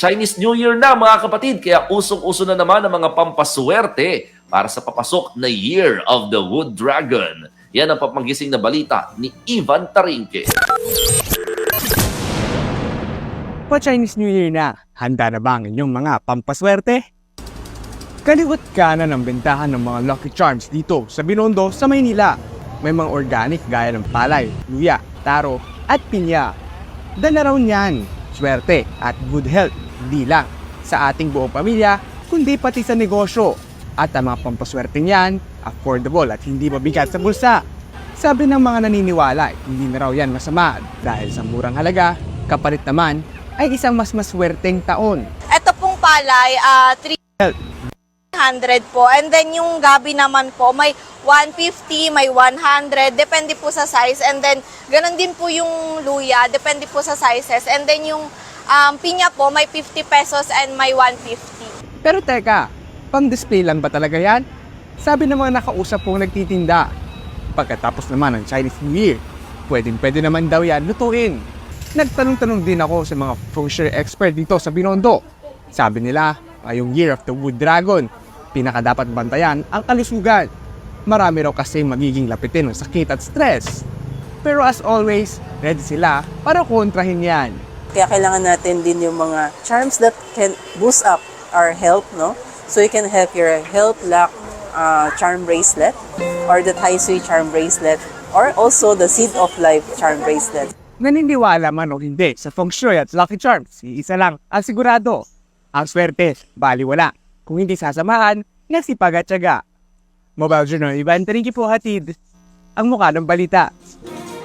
Chinese New Year na mga kapatid, kaya usong-uso na naman ang mga pampaswerte para sa papasok na Year of the Wood Dragon. Yan ang papagising na balita ni Ivan Tarinque. Pa-Chinese New Year na, handa na ba ang inyong mga pampaswerte? Kaliwat kanan ang bentahan ng mga Lucky Charms dito sa Binondo sa Maynila. May mga organic gaya ng palay, luya, taro at pinya. Dala raw niyan, swerte at good health, hindi lang sa ating buong pamilya, kundi pati sa negosyo. At ang mga pampaswerte niyan, affordable at hindi mabigat sa bulsa. Sabi ng mga naniniwala, hindi na raw yan masama dahil sa murang halaga, kapalit naman ay isang mas maswerteng taon. Ito pong palay, 300 po. And then yung gabi naman po, may 150, may 100, depende po sa size. And then, ganun din po yung luya, depende po sa sizes. And then yung pinya po, may 50 pesos and may 150. Pero teka, pang-display lang ba talaga yan? Sabi ng mga nakausap pong nagtitinda. Pagkatapos naman ng Chinese New Year, pwede naman daw yan lutuin. Nagtanong-tanong din ako sa mga feng expert dito sa Binondo. Sabi nila, ngayong Year of the Wood Dragon, pinakadapat bantayan ang kalusugan. Marami raw kasi magiging lapitin ng sakit at stress. Pero as always, ready sila para kontrahin yan. Kaya kailangan natin din yung mga charms that can boost up our health, no? So you can have your health lock charm bracelet or the Tai Sui charm bracelet or also the Seed of Life charm bracelet. Naniniwala man o hindi sa feng shui at lucky charms, iisa lang ang sigurado. Ang swerte, baliwala. Kung hindi sasamahan, nasipag at tiyaga. Mobile Journal, Ivan Tarinque po hatid ang mukha ng balita.